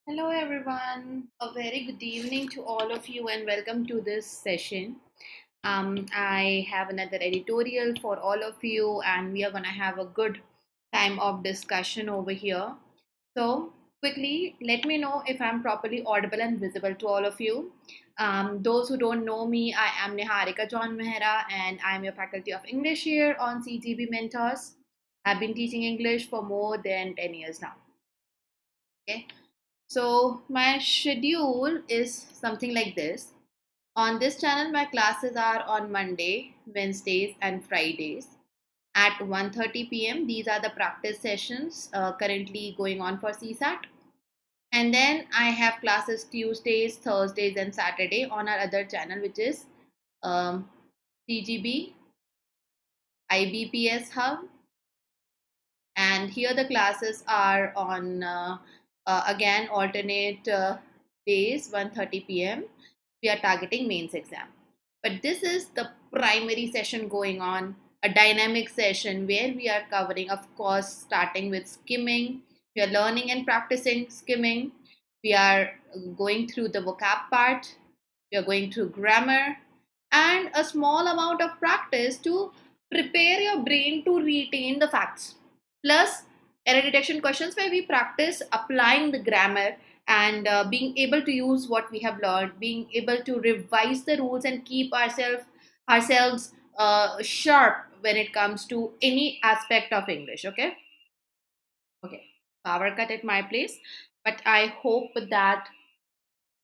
Hello, everyone. A very good evening to all of you, and welcome to this session. I have another editorial for all of you, and we are going to have a good time of discussion over here. So, quickly, let me know if I'm properly audible and visible to all of you. Those who don't know me, I am Niharika John Mehra, and I'm your faculty of English here on CGB Mentors. I've been teaching English for more than 10 years now. Okay. So my schedule is something like this. On this channel, my classes are on Monday, Wednesdays, and Fridays at 1:30 p.m. These are the practice sessions currently going on for CSAT. And then I have classes Tuesdays, Thursdays, and Saturday on our other channel, which is um, CGB IBPS Hub. And here the classes are on again alternate days 1:30 p.m. We are targeting mains exam, but this is the primary session going on, a dynamic session where we are covering, of course, starting with skimming. We are learning and practicing skimming. We are going through the vocab part. We are going through grammar and a small amount of practice to prepare your brain to retain the facts, plus error detection questions where we practice applying the grammar and being able to use what we have learned, being able to revise the rules and keep ourselves sharp when it comes to any aspect of English. Okay, power cut at my place, but I hope that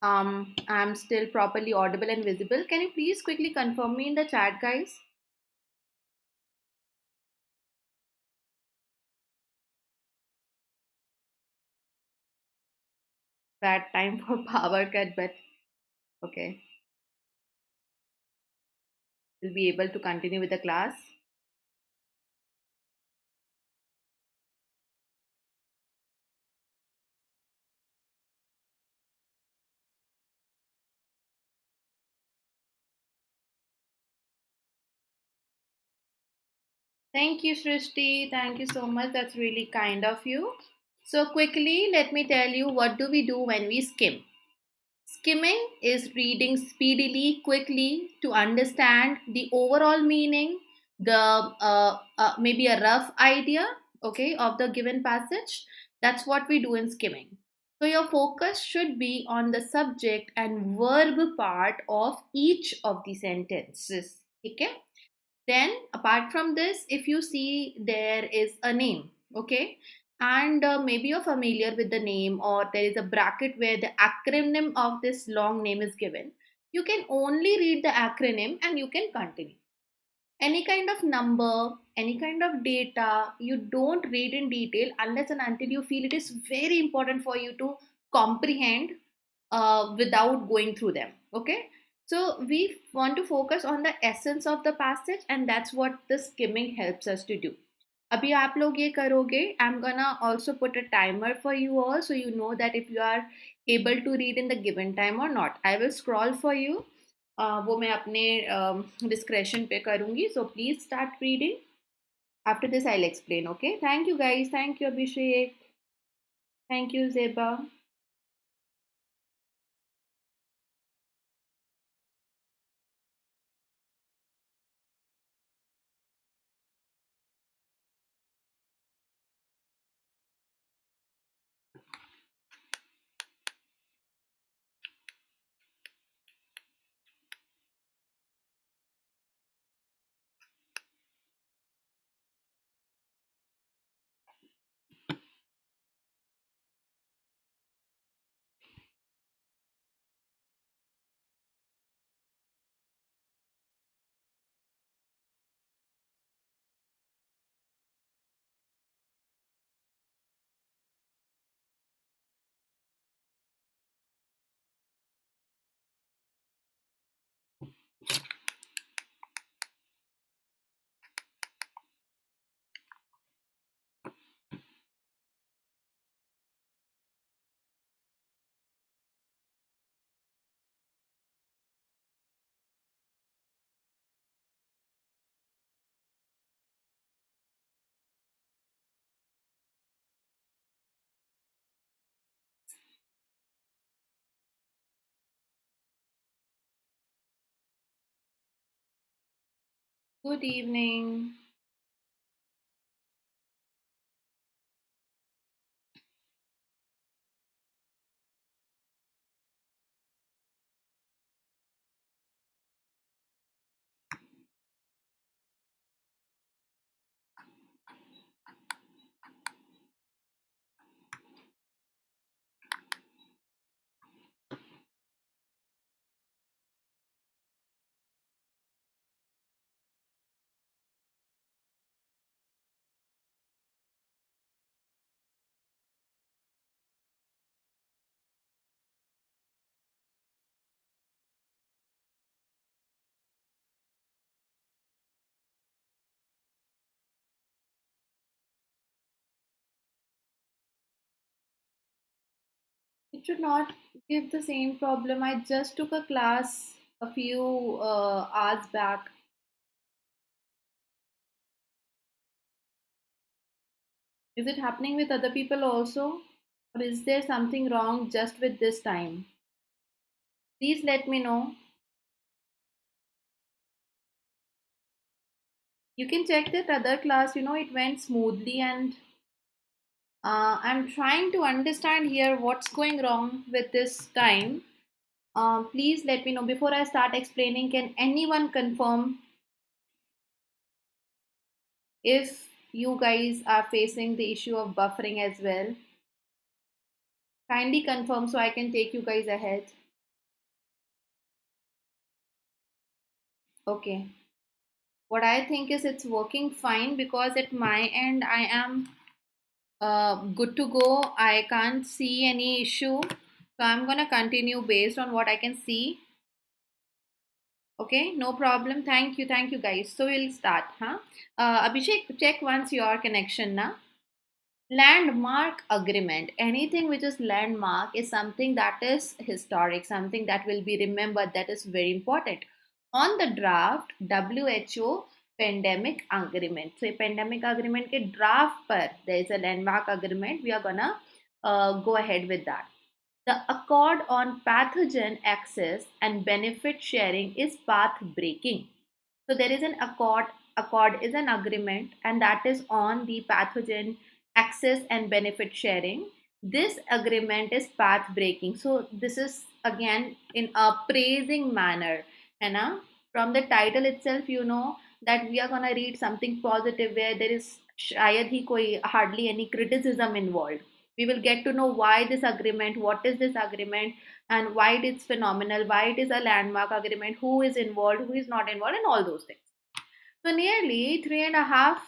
I'm still properly audible and visible. Can you please quickly confirm me in the chat, guys? Bad time for power cut, but okay, we'll be able to continue with the class. Thank you, Srishti. Thank you so much. That's really kind of you. So, quickly, let me tell you what do we do when we skim. Skimming is reading speedily, quickly to understand the overall meaning, the maybe a rough idea, okay, of the given passage. That's what we do in skimming. So, your focus should be on the subject and verb part of each of the sentences. Okay. Then, apart from this, if you see there is a name, okay, and maybe you're familiar with the name, or there is a bracket where the acronym of this long name is given, you can only read the acronym and you can continue. Any kind of number, any kind of data, you don't read in detail unless and until you feel it is very important for you to comprehend without going through them. Okay, so we want to focus on the essence of the passage, and that's what the skimming helps us to do. अभी आप लोग ये करोगे. I'm gonna also put a timer for you all, so you know that if you are able to read in the given time or not. I will scroll for you. वो मैं अपने discretion पे करूँगी. So please start reading. After this, I'll explain. Okay. Thank you, guys. Thank you, Abhishek. Thank you, Zeba. Good evening. It should not give the same problem. I just took a class a few hours back. Is it happening with other people also? Or is there something wrong just with this time? Please let me know. You can check that other class, it went smoothly, and I'm trying to understand here what's going wrong with this time. Please let me know before I start explaining. Can anyone confirm if you guys are facing the issue of buffering as well? Kindly confirm so I can take you guys ahead. Okay. What I think is it's working fine because at my end I am good to go. I can't see any issue. So I'm gonna continue based on what I can see. Okay, no problem. Thank you guys. So we'll start, huh? Abhishek, check once your connection, na. Landmark agreement. Anything which is landmark is something that is historic, something that will be remembered, that is very important. On the draft, WHO pandemic agreement. So, pandemic agreement ke draft par there is a landmark agreement. We are gonna go ahead with that. The accord on pathogen access and benefit sharing is path breaking. So there is an accord. Accord is an agreement, and that is on the pathogen access and benefit sharing. This agreement is path breaking. So this is again in a praising manner. And from the title itself, you know that we are gonna read something positive where there is शायद ही कोई hardly any criticism involved. We will get to know why this agreement, what is this agreement, and why it's phenomenal, why it is a landmark agreement, who is involved, who is not involved, and all those things. So nearly three and a half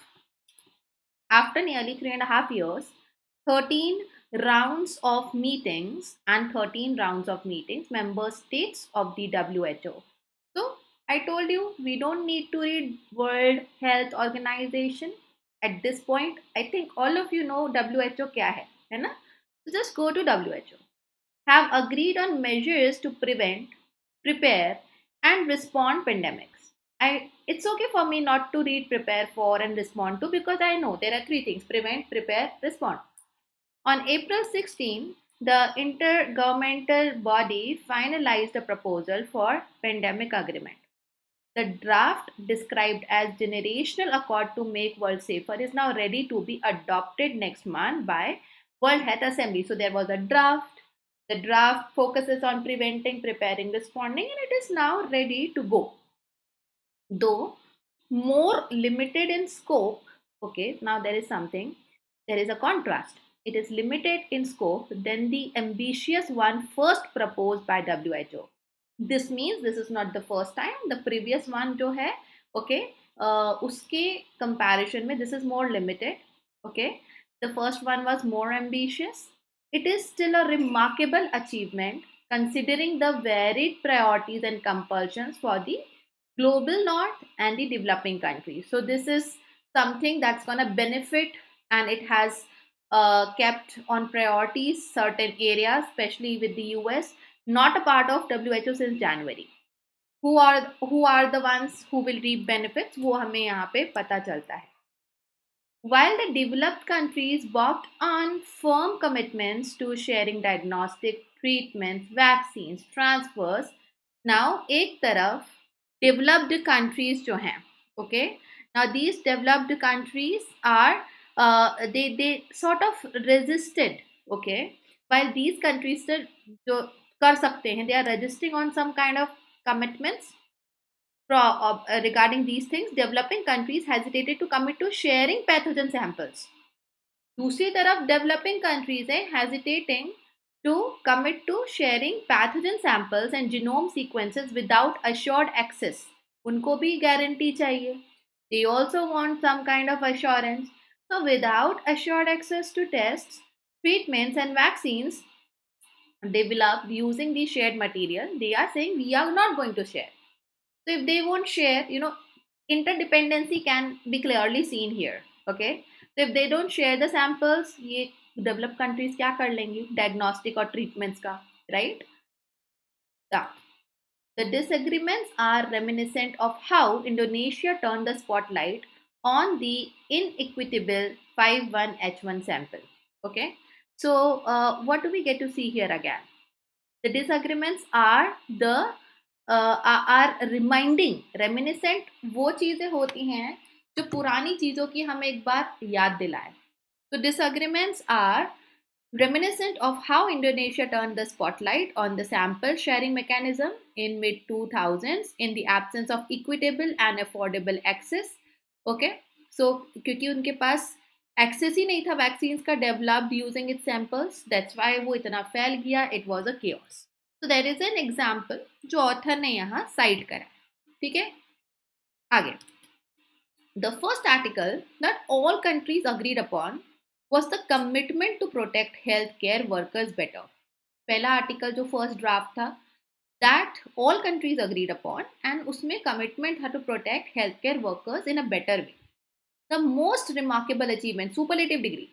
after nearly 3.5 years, 13 rounds of meetings and 13 rounds of meetings, member states of the WHO. So I told you we don't need to read World Health Organization at this point. I think all of you know WHO kya hai na? So just go to WHO. Have agreed on measures to prevent, prepare, and respond pandemics. It's okay for me not to read prepare for and respond to because I know there are three things: prevent, prepare, respond. On April 16, the intergovernmental body finalized a proposal for pandemic agreement. The draft, described as generational accord to make world safer, is now ready to be adopted next month by World Health Assembly. So there was a draft. The draft focuses on preventing, preparing, responding, and it is now ready to go. Though more limited in scope, okay, now there is something, there is a contrast. It is limited in scope than the ambitious one first proposed by WHO. This means this is not the first time. The previous one जो है, okay, उसके comparison में this is more limited. Okay, the first one was more ambitious. It is still a remarkable achievement considering the varied priorities and compulsions for the global north and the developing countries. So this is something that's going to benefit, and it has kept on priorities certain areas, especially with the US, not a part of WHO since January. Who are the ones who will reap benefits? वो हमें यहाँ पे पता चलता है. While the developed countries balked on firm commitments to sharing diagnostic treatments, vaccines, transfers, now एक तरफ developed countries जो हैं, Okay, now these developed countries are they sort of resisted. Okay, while these countries जो कर सकते हैं, they are resisting on some kind of commitments regarding these things. Developing countries hesitated to commit to sharing pathogen samples. दूसरी तरफ developing countries है hesitating to commit to sharing pathogen samples and genome sequences without assured access. उनको भी guarantee चाहिए. They also want some kind of assurance. So without assured access to tests, treatments and vaccines developed using the shared material, they are saying we are not going to share. So if they won't share, interdependency can be clearly seen here. Okay. So if they don't share the samples, ये developed countries क्या कर लेंगी? Diagnostic or treatments का, right? Yeah. The disagreements are reminiscent of how Indonesia turned the spotlight on the inequitable 51H1 sample. Okay. So what do we get to see here again? The disagreements are reminding reminiscent वो चीजें होती हैं जो पुरानी चीजों की हमें एक बार याद दिलाए. तो disagreements are reminiscent of how Indonesia turned the spotlight on the sample sharing mechanism in mid 2000s in the absence of equitable and affordable access. Okay, so क्योंकि उनके पास एक्सेस ही नहीं था वैक्सीन का developed using it samples, that's why वो इतना फैल गया. It was a chaos. So there is an example जो ऑथर ने यहाँ साइट करा. ठीक है, आगे. The first article that all countries agreed upon was the commitment to protect healthcare workers better. पहला आर्टिकल जो फर्स्ट ड्राफ्ट था, that all countries agreed upon, and उसमें commitment था to protect healthcare workers in a better way. The most remarkable achievement, superlative degree,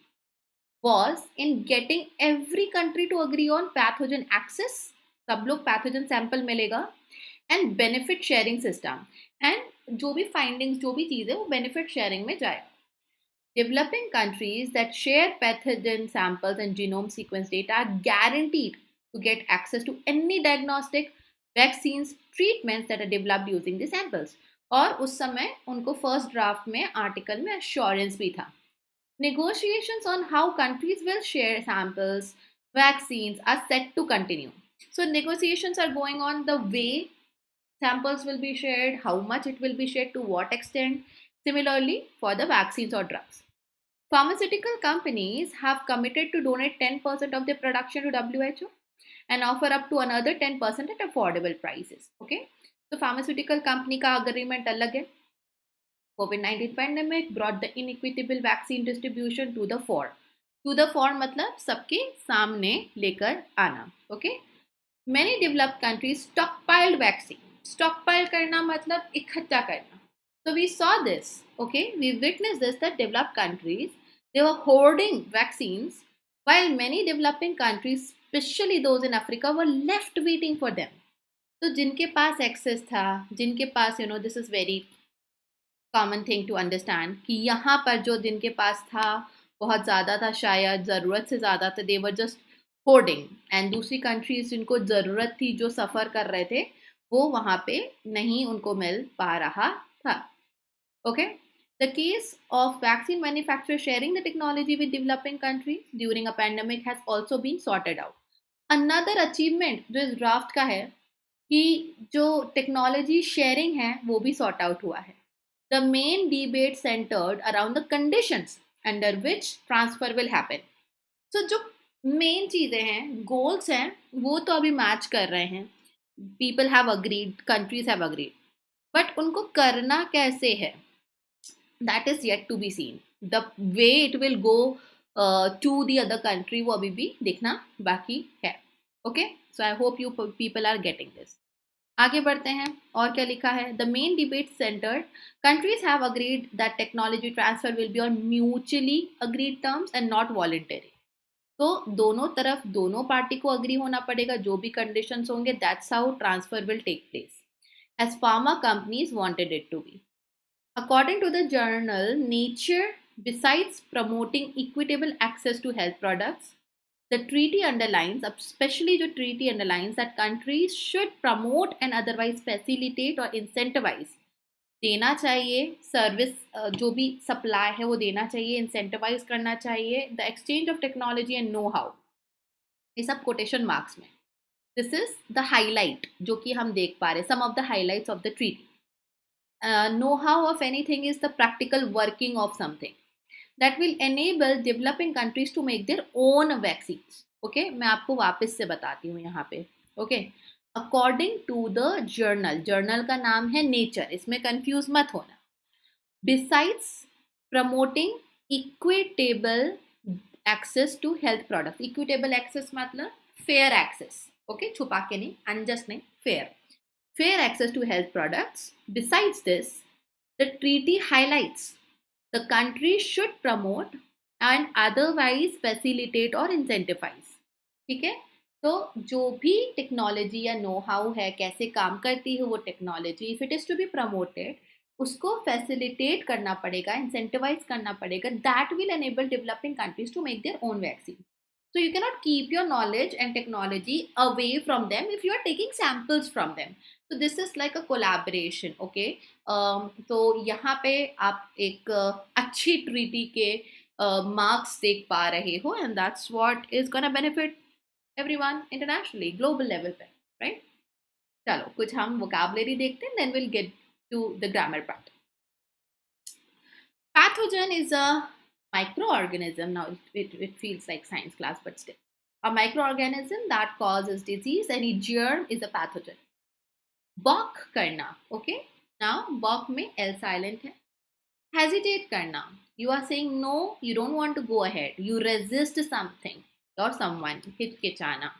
was in getting every country to agree on pathogen access. सब लोग pathogen sample मिलेगा and benefit sharing system, and जो भी findings जो भी चीज़ है वो benefit sharing में जाए. Developing countries that share pathogen samples and genome sequence data are guaranteed to get access to any diagnostic, vaccines, treatments that are developed using the samples. और उस समय उनको फर्स्ट ड्राफ्ट में आर्टिकल में assurance भी था. Negotiations on how countries will share samples, vaccines are set to continue. So negotiations are going on the way samples will be shared, how much it will be shared, to what extent. Similarly, for the vaccines or drugs, pharmaceutical companies have committed to donate 10% of their production to WHO and offer up to another 10% at affordable prices. Okay, so pharmaceutical company का agreement अलग है. COVID-19 pandemic brought the inequitable vaccine distribution to the fore. To the fore मतलब सबके सामने लेकर आना. Okay. Many developed countries stockpiled vaccine. Stockpile करना मतलब इकट्ठा करना. So we saw this. Okay, we witnessed this, that developed countries, they were hoarding vaccines, while many developing countries, especially those in Africa, were left waiting for them. तो जिनके पास access था, जिनके पास this is very common thing to understand कि यहाँ पर जो जिनके पास था बहुत ज़्यादा था, शायद ज़रूरत से ज़्यादा था, they were just hoarding, and दूसरी कंट्रीज जिनको ज़रूरत थी, जो सफ़र कर रहे थे, वो वहाँ पे नहीं उनको मिल पा रहा था. Okay, the case of vaccine manufacturer sharing the technology with developing countries during a pandemic has also been sorted out. Another achievement जो इस ड्राफ्ट का है कि जो टेक्नोलॉजी शेयरिंग है वो भी सॉर्ट आउट हुआ है. The main debate centred around the conditions under which transfer will happen. So जो मेन चीज़ें हैं, गोल्स हैं, वो तो अभी मैच कर रहे हैं. People have agreed, countries have agreed, but उनको करना कैसे है, that is yet to be seen. The way it will go to the other country वो अभी भी देखना बाकी है. Okay, so I hope you people are getting this. आगे बढ़ते हैं, और क्या लिखा है. The main debate centred countries have agreed that technology transfer will be on mutually agreed terms and not voluntary. तो दोनों तरफ, दोनों पार्टी को अग्री होना पड़ेगा, जो भी कंडीशंस होंगे, that's how transfer will take place, as pharma companies wanted it to be. According to the journal Nature, besides promoting equitable access to health products, the treaty underlines, especially the treaty underlines, that countries should promote and otherwise facilitate or incentivize देना चाहिए, service जो भी supply है वो देना चाहिए, incentivise करना चाहिए, the exchange of technology and know how, ये सब कोटेशन मार्क्स में। दिस इज द हाईलाइट जो कि हम देख पा रहे, some of the highlights of the treaty. Know how of anything is the practical working of something that will enable developing countries to make their own vaccines. Okay, मैं आपको वापस से बताती हूँ यहाँ पे. Okay, according to the journal का नाम है Nature, इसमें confuse मत होना. Besides promoting equitable access to health products, equitable access मतलब fair access. Okay, छुपा के नहीं, unjust नहीं, fair access to health products. Besides this, the treaty highlights the country should promote and otherwise facilitate or incentivize. ठीक है, तो जो भी टेक्नोलॉजी या नो हाउ है, कैसे काम करती है वो technology, if it is to be promoted, उसको फैसिलिटेट करना पड़ेगा, इंसेंटिवाइज करना पड़ेगा. That will enable developing countries to make their own vaccine. So you cannot keep your knowledge and technology away from them if you are taking samples from them. So this is like a collaboration, okay? तो यहाँ पे आप एक अच्छी treaty के marks देख पा रहे हो, and that's what is gonna benefit everyone internationally, global level पे, right? चलो कुछ हम vocabulary देखते हैं, then we'll get to the grammar part. Pathogen is a microorganism. Now it feels like science class, but still, a microorganism that causes disease. Any germ is a pathogen. Balk karna, okay? Now balk में L silent है. Hesitate karna, you are saying no, you don't want to go ahead, you resist something or someone. हिचकिचाना.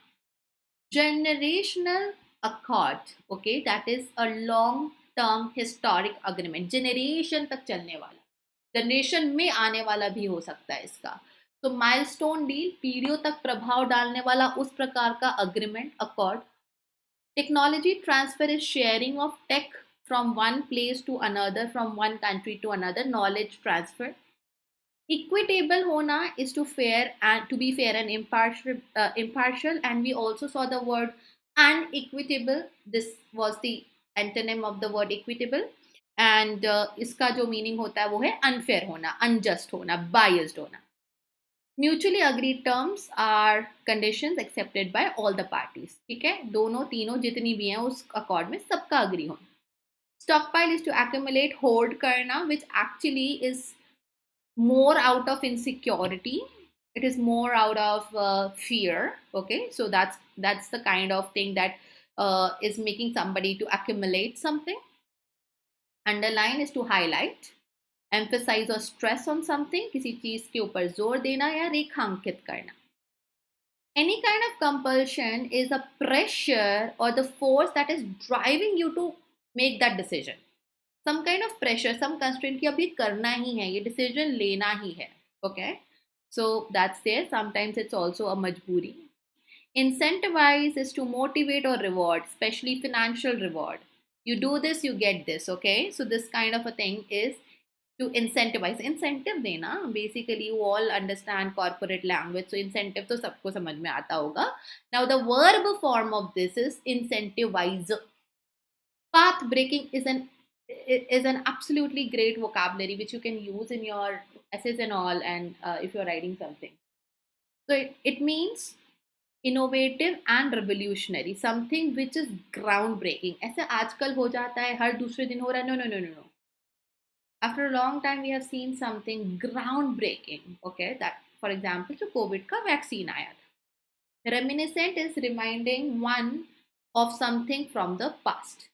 Generational accord, okay, that is a long term historic agreement, generation तक चलने वाला, generation में आने वाला भी हो सकता है इसका. तो माइलस्टोन डील, पीढ़ियों तक प्रभाव डालने वाला उस प्रकार का agreement, accord. Technology transfer is sharing of tech from one place to another, from one country to another, knowledge transfer. Equitable होना is to fair and to be fair and impartial, and we also saw the word unequitable. This was the antonym of the word equitable. And इसका जो meaning होता है वो है unfair होना, unjust होना, biased होना. Mutually agreed terms are conditions accepted by all the parties. ठीक है, दोनों तीनों जितनी भी हैं उस अकॉर्ड में सबका अग्री होना. Stockpile is to accumulate, hold करना, which actually is more out of insecurity. It is more out of fear. Okay, so that's the kind of thing that is making somebody to accumulate something. Underline is to highlight, emphasize or stress on something, किसी चीज के ऊपर जोर देना या रेखांकित करना. Any kind of compulsion is a pressure or the force that is driving you to make that decision. Some kind of pressure, some constraint कि अभी करना ही है, ये decision लेना ही है. Okay, so that's there. Sometimes it's also a majburi. Incentivize is to motivate or reward, especially financial reward. You do this, you get this. Okay, so this kind of a thing is to incentivize. Incentive देना, basically you all understand corporate language, so incentive तो सबको समझ में आता होगा. Now the verb form of this is incentivize. Path breaking is an absolutely great vocabulary which you can use in your essays and all, and if you're writing something. So it means innovative and revolutionary, something which is ground breaking. ऐसे आजकल हो जाता है, हर दूसरे दिन हो रहा है. No no no no no, after a long time we have seen something ground breaking. Okay, that for example जो कोविड का वैक्सीन आया था. Reminiscent is reminding one of something from the past,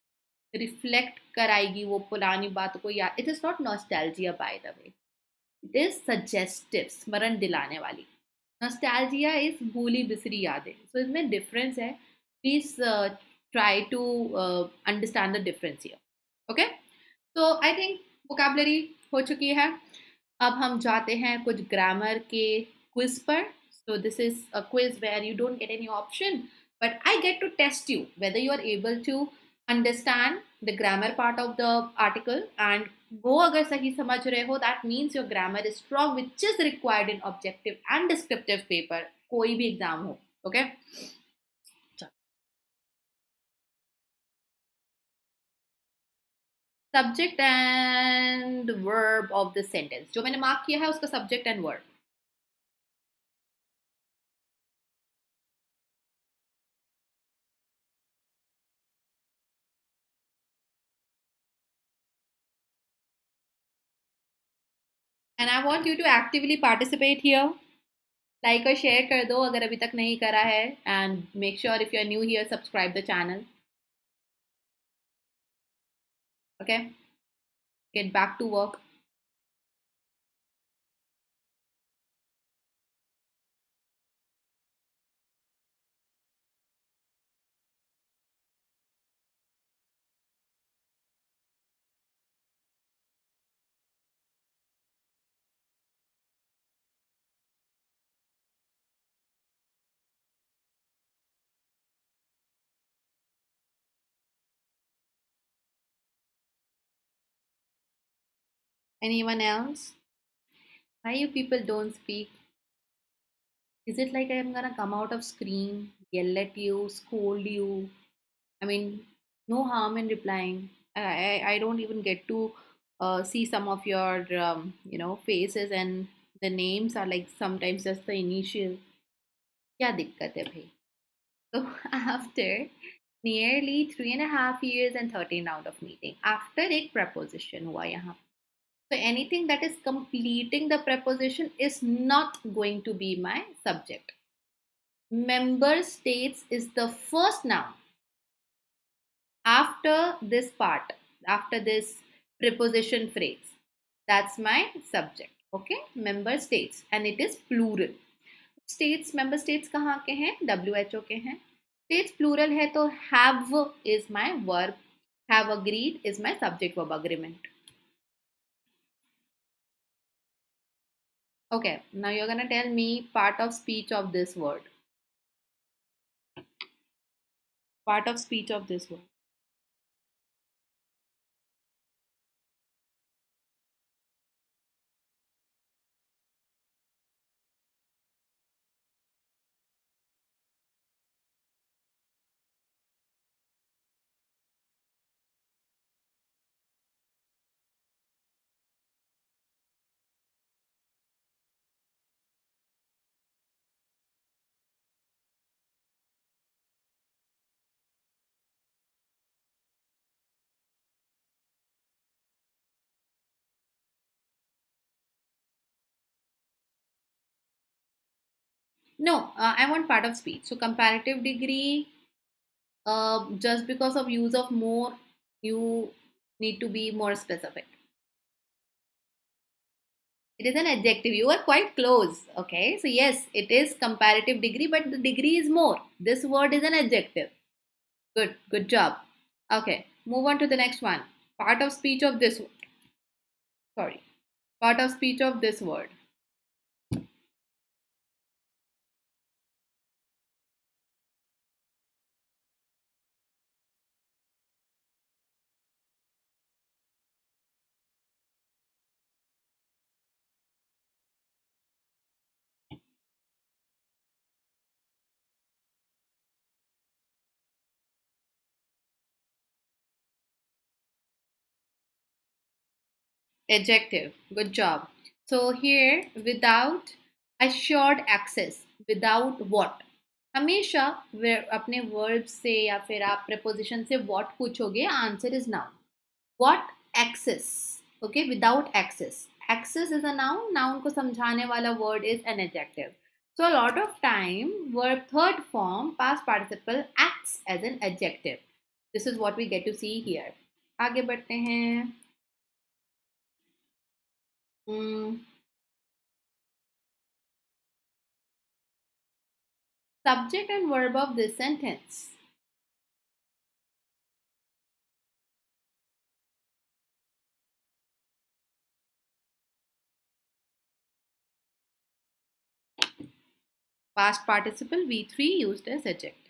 reflect कराएगी वो पुरानी बात को याद. It is not nostalgia by the way, it is suggestive, स्मरण दिलाने वाली. Nostalgia is भूली बिसरी यादें. So इसमें difference है. Please try to understand the difference here. Okay? So I think vocabulary हो चुकी है. अब हम जाते हैं कुछ grammar के quiz पर. So this is a quiz where you don't get any option, but I get to test you whether you are able to understand the grammar part of the article, and वो अगर सही समझ रहे हो, that means your grammar is strong, which is required in objective and descriptive paper, कोई भी exam हो. Okay, subject and verb of the sentence, जो मैंने मार्क किया है उसका subject and verb. And I want you to actively participate here. Like और share कर दो अगर अभी तक नहीं करा है. And make sure if you are new here, subscribe the channel. Okay, get back to work. Anyone else? Why you people don't speak? Is it like I am gonna come out of screen, yell at you, scold you? I mean, no harm in replying. I don't even get to see some of your faces, and the names are like sometimes just the initial. क्या दिक्कत है भाई? So after nearly 3.5 years and 13 round of meeting, after एक preposition हुआ यहाँ. So anything that is completing the preposition is not going to be my subject. Member states is the first noun. After this part, after this preposition phrase, that's my subject. Okay, member states, and it is plural. States, member states कहाँ के हैं? WHO के हैं. States plural है तो have is my verb. Have agreed is my subject verb agreement. Okay, now you're gonna tell me part of speech of this word. Part of speech of this word. No, I want part of speech. So comparative degree, just because of use of more, you need to be more specific. It is an adjective. You are quite close. Okay. So yes, it is comparative degree, but the degree is more. This word is an adjective. Good. Good job. Okay. Move on to the next one. Part of speech of this word. Sorry. Part of speech of this word. Adjective. Good job. So here, without assured access. Without what? हमेशा अपने verb से या फिर आप preposition से what पूछोगे, answer is noun. What access? Okay, without access. Access is a noun. Noun को समझाने वाला word is an adjective. So a lot of time, verb third form, past participle, acts as an adjective. This is what we get to see here. आगे बढ़ते हैं. Subject and verb of this sentence. Past participle V3 used as adjective.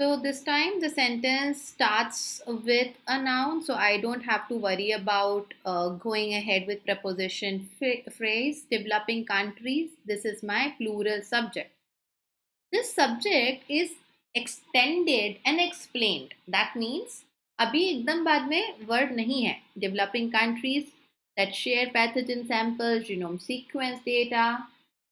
So this time the sentence starts with a noun, so I don't have to worry about going ahead with preposition phrase. Developing countries, this is my plural subject. This subject is extended and explained. That means अभी एकदम बाद में word नहीं है. Developing countries that share pathogen samples, genome sequence data.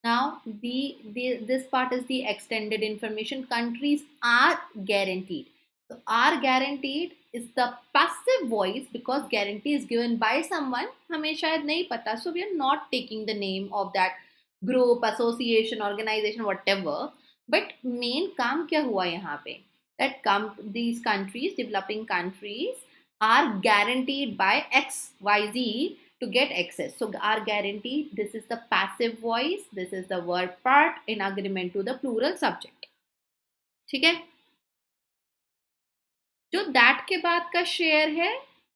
Now this part is the extended information. Countries are guaranteed. So are guaranteed is the passive voice because guarantee is given by someone. हमें शायद नहीं पता. So we are not taking the name of that group, association, organization, whatever. But main काम क्या हुआ यहाँ पे that these countries, developing countries, are guaranteed by XYZ to get access. So are guaranteed, this is the passive voice, this is the verb part in agreement to the plural subject. ठीक है. जो that के बाद का share है,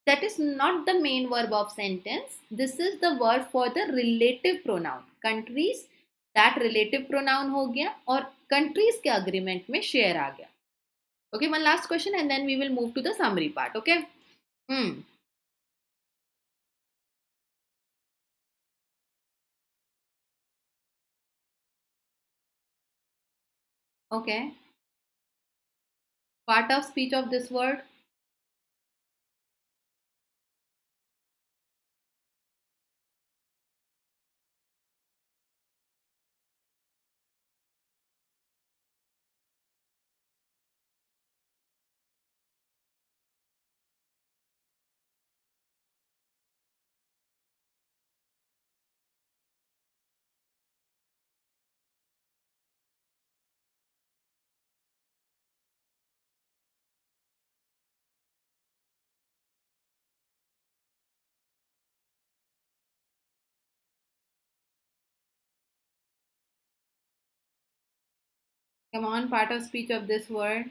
that is not the main verb of sentence. This is the verb for the relative pronoun. Countries, that relative pronoun हो गया और countries के agreement में share आ गया. Okay, one last question and then we will move to the summary part. Okay. Okay. Part of speech of this word. Come on, part of speech of this word.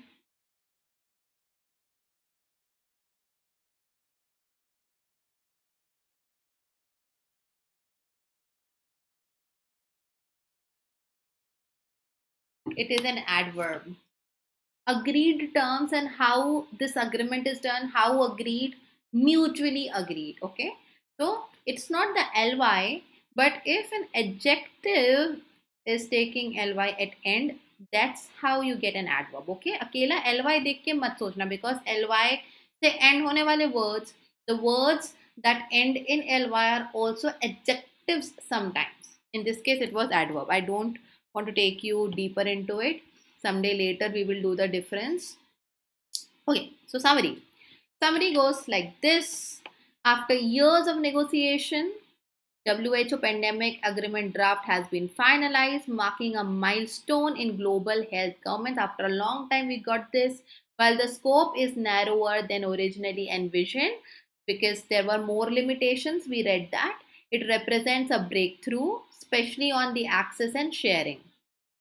It is an adverb. Agreed terms and how this agreement is done, how agreed, mutually agreed. Okay. So it's not the ly, but if an adjective is taking ly at end, that's how you get an adverb. Okay. अकेला ly देख के मत सोचना because ly से end होने वाले words, the words that end in ly are also adjectives sometimes. In this case, it was adverb. I don't want to take you deeper into it. Someday later we will do the difference. Okay, so summary goes like this. After years of negotiation, WHO pandemic agreement draft has been finalized, marking a milestone in global health governance. After a long time we got this. While the scope is narrower than originally envisioned because there were more limitations, we read that it represents a breakthrough, especially on the access and sharing.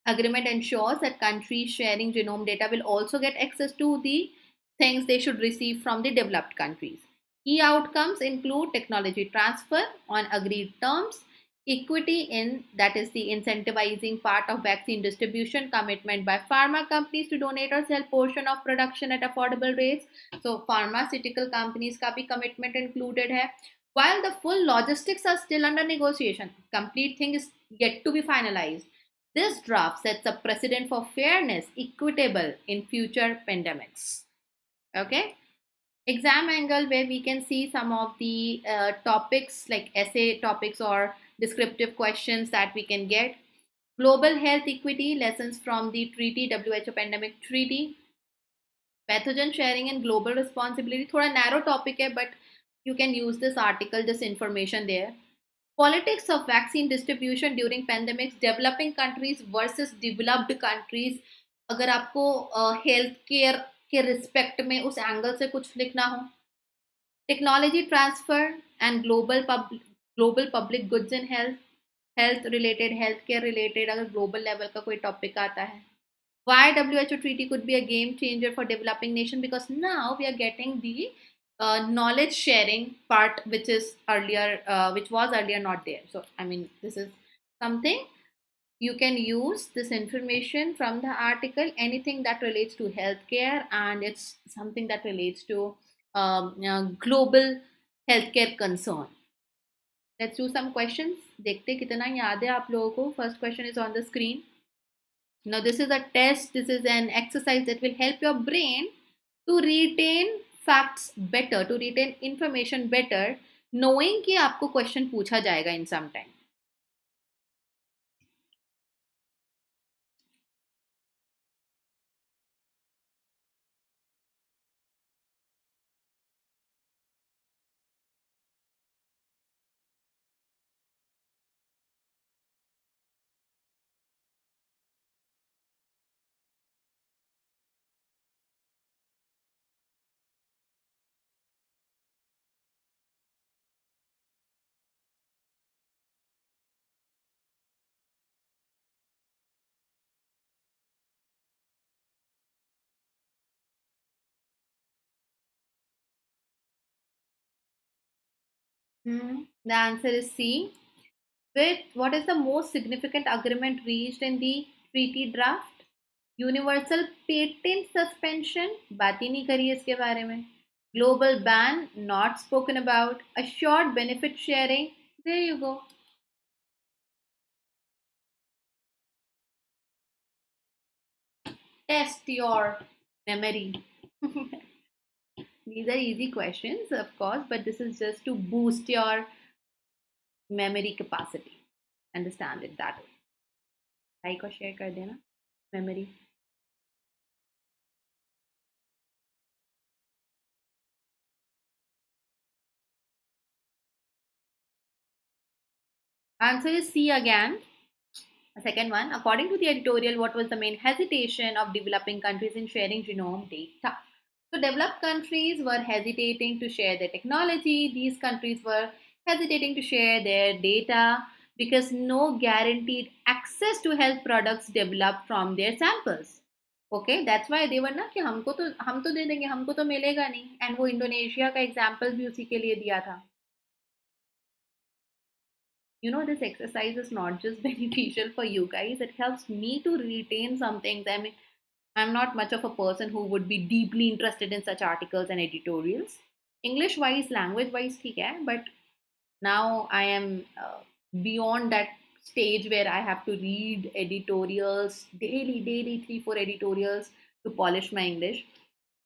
Agreement ensures that countries sharing genome data will also get access to the things they should receive from the developed countries. Key outcomes include technology transfer on agreed terms, equity in, that is the incentivizing part of vaccine distribution, commitment by pharma companies to donate or sell portion of production at affordable rates. So pharmaceutical companies का भी commitment included है. While the full logistics are still under negotiation, complete thing is yet to be finalized. This draft sets a precedent for fairness, equitable in future pandemics. Okay. Exam angle where we can see some of the topics like essay topics or descriptive questions that we can get. Global health equity, lessons from the treaty, WHO pandemic treaty. Pathogen sharing and global responsibility. Thoda narrow topic hai, but you can use this article, this information there. Politics of vaccine distribution during pandemics, developing countries versus developed countries. अगर आपको health care के respect में उस angle से कुछ लिखना हो. Technology transfer and global public goods in health related, health care related अगर ग्लोबल लेवल का कोई टॉपिक आता है. Why WHO treaty could be a game changer for developing nation, because now we are getting the knowledge sharing part which is earlier which was earlier not there. So I mean this is something. You can use this information from the article, anything that relates to healthcare, and it's something that relates to global healthcare concern. Let's do some questions. देखते कितना याद है आप लोगों को. First question is on the screen. Now this is a test. This is an exercise that will help your brain to retain facts better, to retain information better, knowing कि आपको question पूछा जाएगा in some time. The answer is C. With what is the most significant agreement reached in the treaty draft? Universal patent suspension, बात ही नहीं करी इसके बारे में. Global ban, not spoken about. Assured benefit sharing, there you go. Test your memory. These are easy questions, of course, but this is just to boost your memory capacity. Understand it that way. Like और share कर देना memory. Answer is C again. The second one, according to the editorial, what was the main hesitation of developing countries in sharing genome data? So, developed countries were hesitating to share their technology. These countries were hesitating to share their data because no guaranteed access to health products developed from their samples. Okay, that's why they were ना कि हम तो दे देंगे, हमको तो मिलेगा नहीं. And वो इंडोनेशिया का एग्जाम्पल भी उसी के लिए दिया था. You know, this exercise is not just beneficial for you guys, it helps me to retain some things. I mean, I'm not much of a person who would be deeply interested in such articles and editorials. English wise, language wise, hai, but now I am beyond that stage where I have to read editorials daily, 3, 4 editorials to polish my English.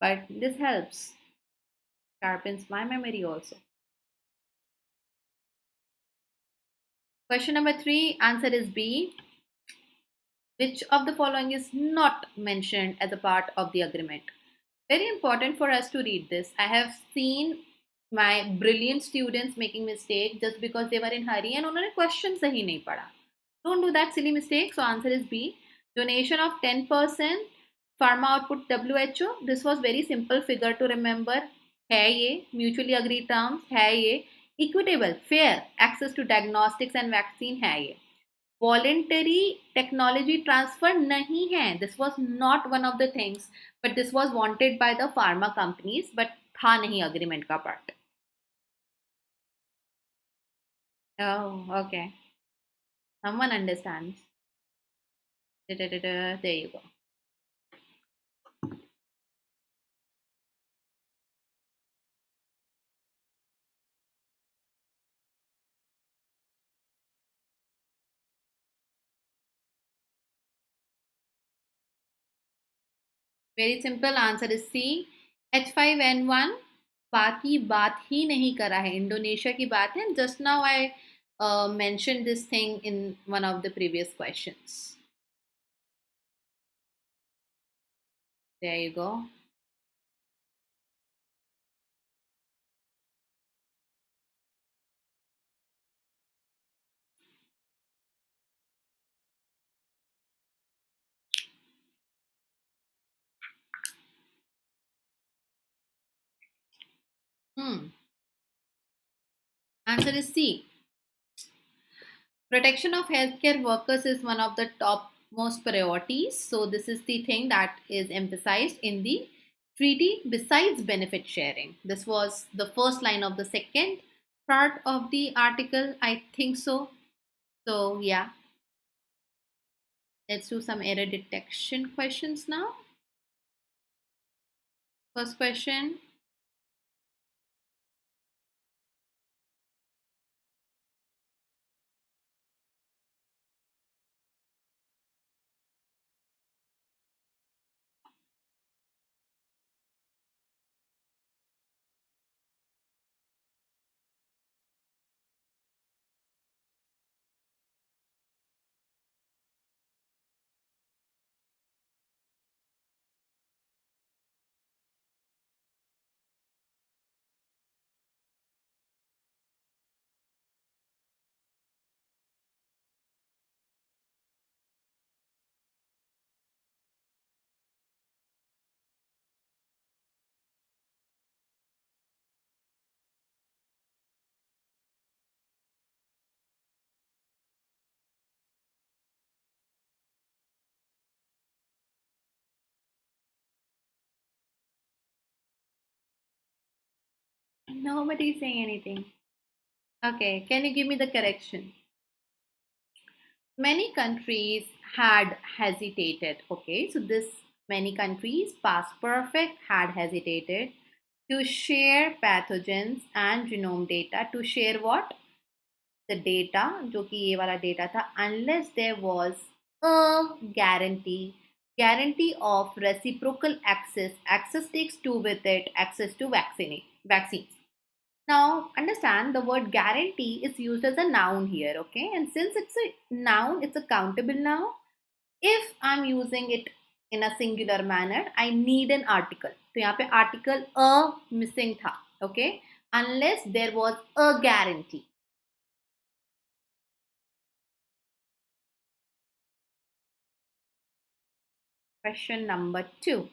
But this helps, sharpens my memory also. Question number 3, answer is B. Which of the following is not mentioned as a part of the agreement? Very important for us to read this. I have seen my brilliant students making mistakes just because they were in hurry and उन्होंने question सही नहीं पढ़ा. Don't do that silly mistake. So answer is B. Donation of 10% pharma output WHO. This was very simple figure to remember. है ये mutually agreed terms है ये equitable fair access to diagnostics and vaccine है ये. Voluntary technology transfer nahi hai. This was not one of the things, but this was wanted by the pharma companies, but tha nahi agreement ka part. Oh, okay. Someone understands. There you go. Very simple answer is C. H5N1 बाकी बात ही नहीं करा है, Indonesia की बात है. Just now I mentioned this thing in one of the previous questions. There you go. Answer is C. Protection of healthcare workers is one of the top most priorities. So this is the thing that is emphasized in the treaty besides benefit sharing. This was the first line of the second part of the article, I think so. So yeah. Let's do some error detection questions now. First question. Nobody is saying anything. Okay, can you give me the correction? Many countries had hesitated. Okay, so this many countries, past perfect, had hesitated to share pathogens and genome data. To share what? The data, जो कि ये वाला data था, unless there was a guarantee of reciprocal access. Access takes two with it, access to vaccines. Now, understand the word guarantee is used as a noun here, okay? And since it's a noun, it's a countable noun. If I'm using it in a singular manner, I need an article. तो यहाँ पे article a missing था, okay? Unless there was a guarantee. Question number 2.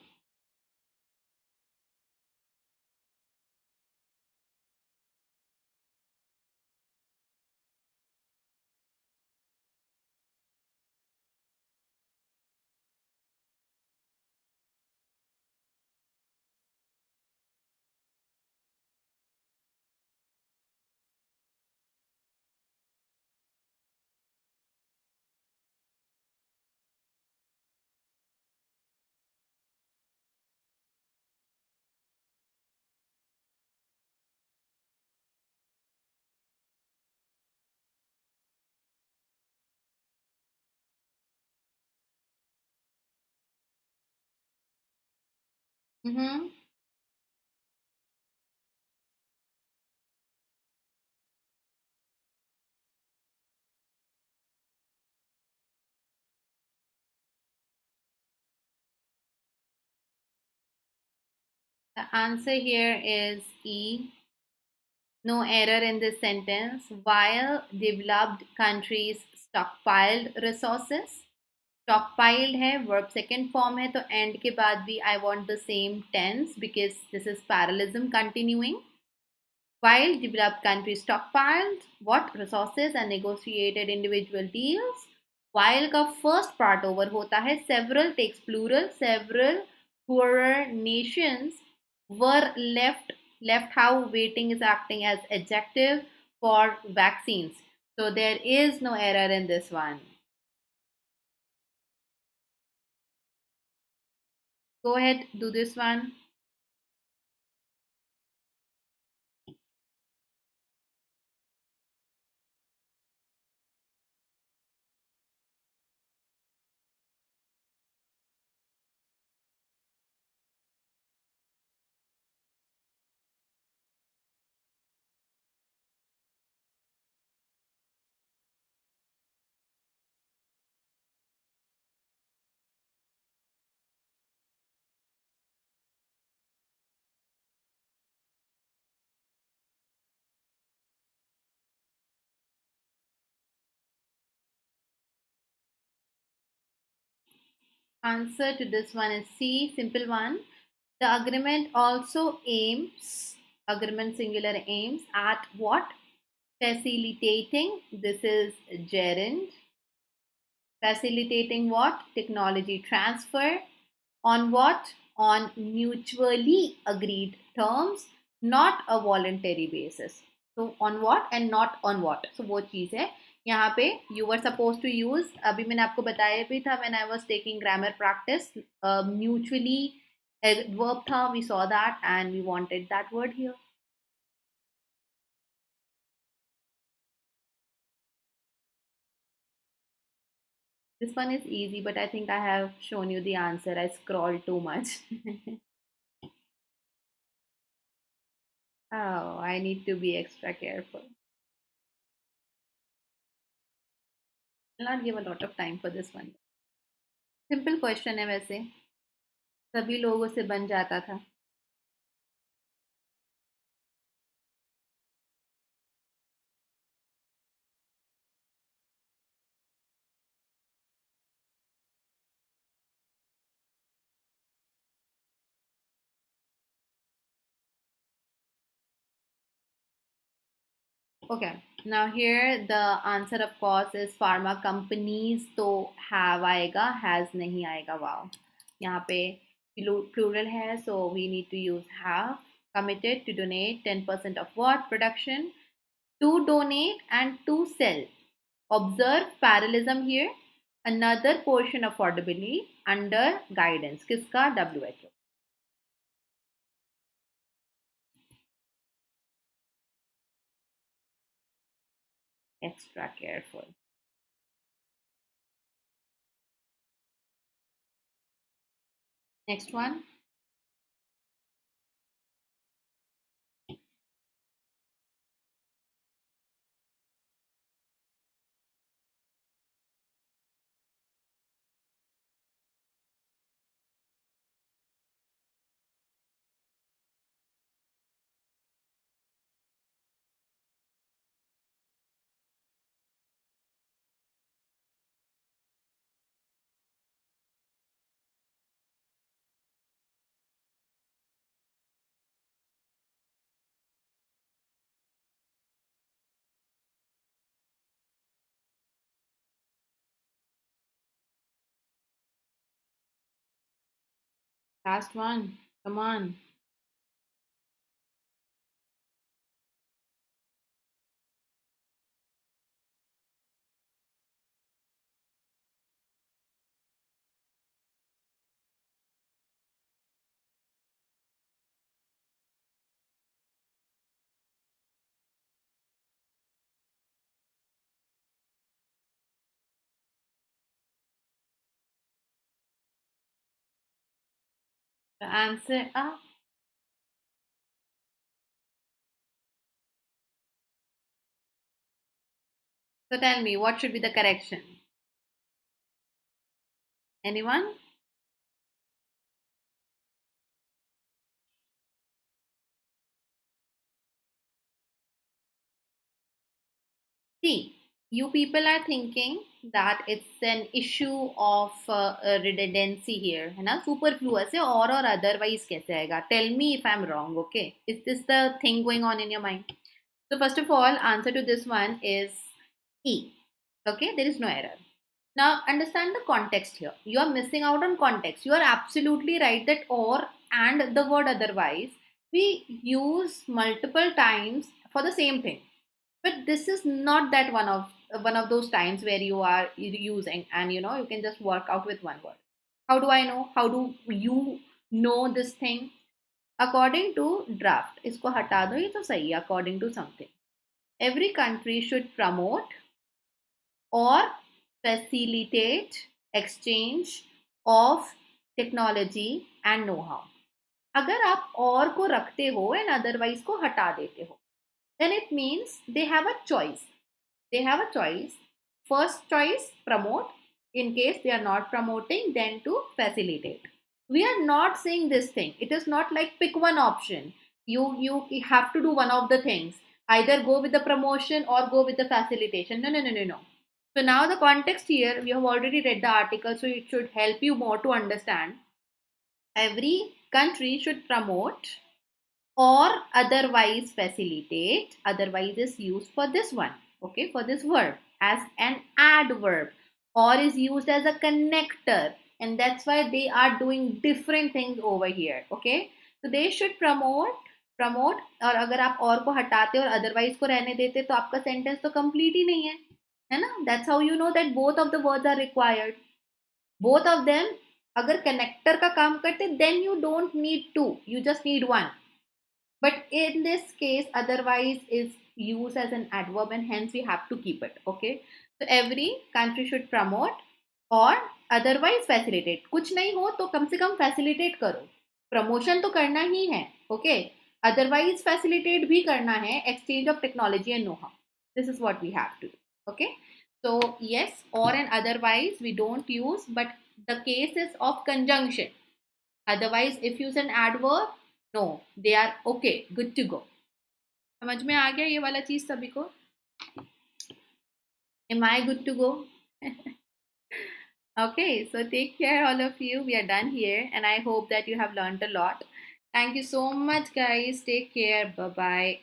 Mm-hmm. The answer here is E. No error in this sentence. While developed countries stockpiled resources. Stockpiled है verb second form है तो end के बाद भी I want the same tense because this is parallelism continuing. While developed countries stockpiled what resources and negotiated individual deals. While का first part over होता है several takes plural. Several poorer nations were left how waiting is acting as adjective for vaccines. So there is no error in this one. Go ahead, do this one. Answer to this one is C, simple one. The agreement also aims, agreement singular aims at what? Facilitating, this is gerund. Facilitating what? Technology transfer. On what? On mutually agreed terms, not a voluntary basis. So on what and not on what. So वो चीज़ है यहाँ पे you were supposed to use, अभी मैंने आपको बताया भी था when I was taking grammar practice, mutually verb था, we saw that and we wanted that word here. This one is easy, but I think I have shown you the answer. I scrolled too much. Oh, I need to be extra careful. I'll not give a lot of time for this one. Simple question है वैसे, सभी लोगों से बन जाता था. Okay, now here the answer of course is pharma companies, तो have आएगा, has नहीं आएगा. Wow, यहाँ पे plural है, so we need to use have. Committed to donate 10% of what? Production. To donate and to sell. Observe parallelism here. Another portion affordability under guidance. किसका? WHO. Extra careful. Next one. Last one. Come on. The answer. So tell me, what should be the correction? Anyone? See, you people are thinking that it's an issue of redundancy here, है ना? Superfluous है और otherwise कैसे आएगा? Tell me if I'm wrong, okay? Is this the thing going on in your mind? So first of all, answer to this one is E. Okay, there is no error. Now understand the context here. You are missing out on context. You are absolutely right that or and the word otherwise we use multiple times for the same thing, but this is not that one of those times where you are using and you can just work out with one word. How do I know? How do you know this thing? According to draft, इसको हटा दो, ये तो सही है. According to something, every country should promote or facilitate exchange of technology and know-how. अगर आप और को रखते हो एंड अदरवाइज को हटा देते हो, then it means they have a choice. They have a choice. First choice, promote. In case they are not promoting, then to facilitate. We are not saying this thing. It is not like pick one option. You have to do one of the things. Either go with the promotion or go with the facilitation. No, no, no, no, no. So now the context here, we have already read the article, so it should help you more to understand. Every country should promote or otherwise facilitate. Otherwise is used for this one, okay, for this verb as an adverb, or is used as a connector, and that's why they are doing different things over here. Okay, so they should promote. और अगर आप और को हटाते और otherwise को रहने देते तो आपका सेंटेंस तो कंप्लीट ही नहीं है. है ना? That's how you know that both of the words are required. Both of them अगर connector का काम करते, then you don't need two, you just need one. But in this case, otherwise is used as an adverb and hence we have to keep it. Okay. So every country should promote और otherwise facilitate. कुछ नहीं हो तो कम से कम facilitate करो. Promotion तो करना ही है. Okay. Otherwise facilitate भी करना है. Exchange of technology and know-how. This is what we have to do. Okay. So yes, or and otherwise we don't use, but the case is of conjunction. Otherwise, if you use an adverb, no, they are okay, good to go. समझ में आ गया ये वाला चीज सभी को? Am I good to go? Okay, so take care all of you. We are done here and I hope that you have learned a lot. Thank you so much guys. Take care. Bye bye.